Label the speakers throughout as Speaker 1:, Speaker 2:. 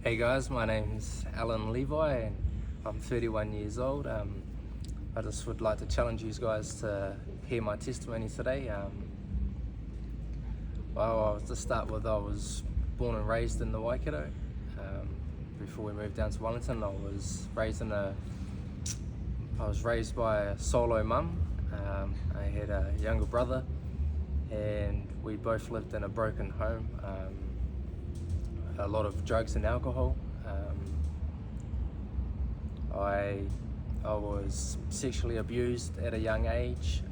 Speaker 1: Hey guys, my name's Alan Levi and I'm 31 years old. I just would like to challenge you guys to hear my testimony today. To start with, I was born and raised in the Waikato. Before we moved down to Wellington, I was raised by a solo mum. I had a younger brother and we both lived in a broken home. A lot of drugs and alcohol. I was sexually abused at a young age,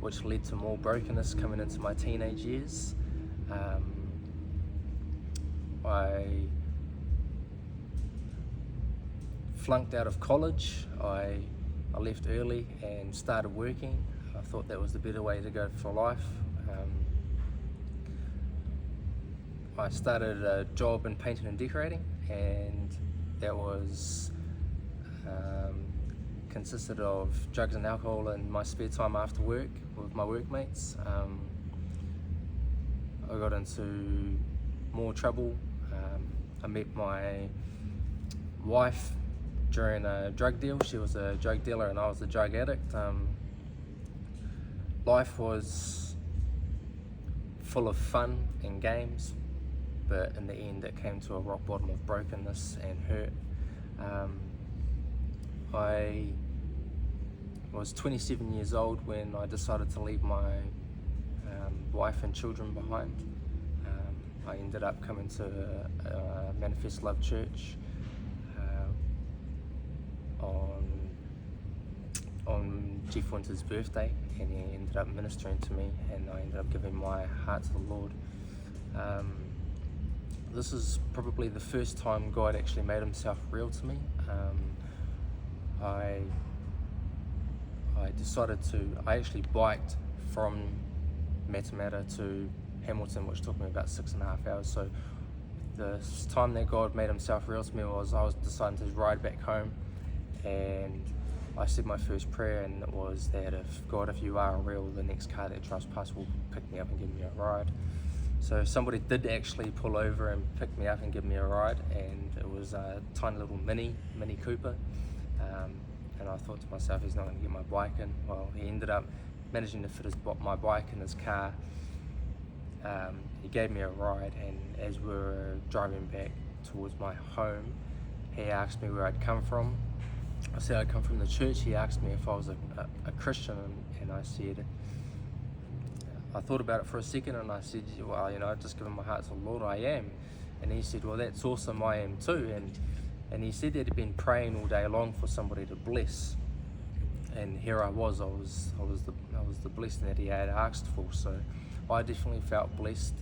Speaker 1: which led to more brokenness coming into my teenage years. I flunked out of college. I left early and started working. I thought that was the better way to go for life. I started a job in painting and decorating, and that was consisted of drugs and alcohol in my spare time after work with my workmates. I got into more trouble. I met my wife during a drug deal. She was a drug dealer and I was a drug addict. Life was full of fun and games, but in the end it came to a rock bottom of brokenness and hurt. I was 27 years old when I decided to leave my wife and children behind. I ended up coming to Manifest Love Church on Jeff Winter's birthday, and he ended up ministering to me and I ended up giving my heart to the Lord. This is probably the first time God actually made himself real to me. I actually biked from Matamata to Hamilton, which took me about 6.5 hours. So the time that God made himself real to me was I was deciding to ride back home, and I said my first prayer, and it was that if you are real, the next car that drives past will pick me up and give me a ride. So somebody did actually pull over and pick me up and give me a ride, and it was a tiny little Mini Cooper. And I thought to myself, he's not going to get my bike in. Well, he ended up managing to fit my bike in his car. He gave me a ride, and as we were driving back towards my home, he asked me where I'd come from. I said I'd come from the church. He asked me if I was a Christian, and I said, I thought about it for a second, and I said, well, I've just given my heart to the Lord, I am. And he said, well, that's awesome, I am too. And he said that he'd been praying all day long for somebody to bless. And here I was the blessing that he had asked for. So I definitely felt blessed.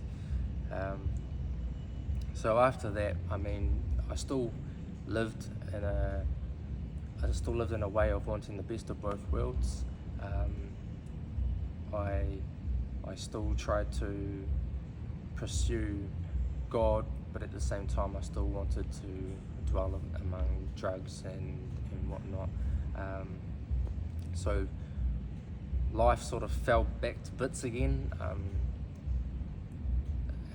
Speaker 1: So after that, I still lived in a way of wanting the best of both worlds. I still tried to pursue God, but at the same time I still wanted to dwell among drugs and whatnot. So life sort of fell back to bits again.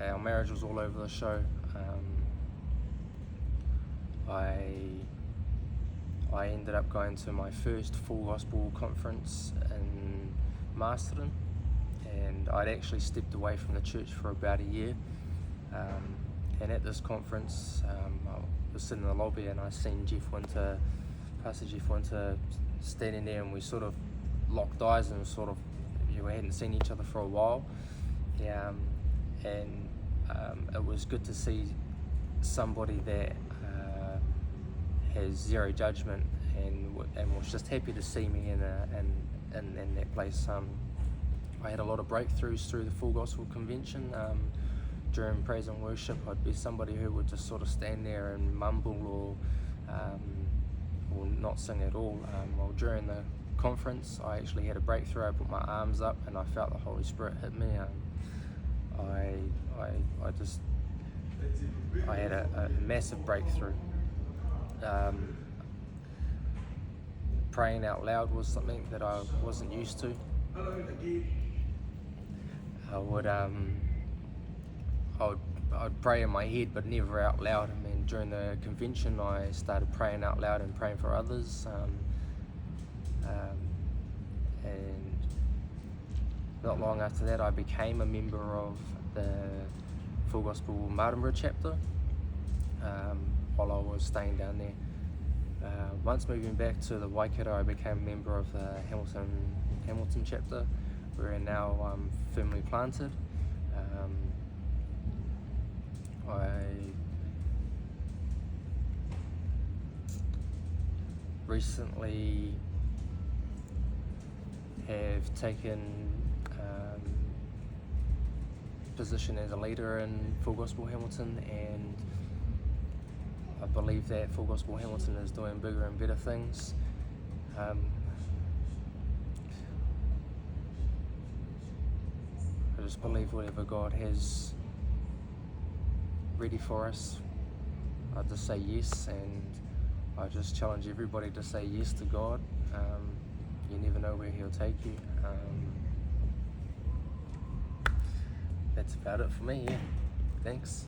Speaker 1: Our marriage was all over the show. I ended up going to my first full gospel conference in Masterton, and I'd actually stepped away from the church for about a year. And at this conference, I was sitting in the lobby and I seen Pastor Jeff Winter standing there, and we sort of locked eyes and we hadn't seen each other for a while. It was good to see somebody that has zero judgment and was just happy to see me in that place. I had a lot of breakthroughs through the Full Gospel Convention. During praise and worship, I'd be somebody who would just sort of stand there and mumble or not sing at all. Well, during the conference, I actually had a breakthrough. I put my arms up and I felt the Holy Spirit hit me. I had a massive breakthrough. Praying out loud was something that I wasn't used to. I'd pray in my head, but never out loud. during the convention I started praying out loud and praying for others, and not long after that I became a member of the Full Gospel Martinborough chapter while I was staying down there. Once moving back to the Waikato, I became a member of the Hamilton chapter, where now I'm firmly planted. I recently have taken position as a leader in Full Gospel Hamilton, and I believe that Full Gospel Hamilton is doing bigger and better things. I just believe whatever God has ready for us, I just say yes, and I just challenge everybody to say yes to God. You never know where He'll take you. That's about it for me, yeah. Thanks.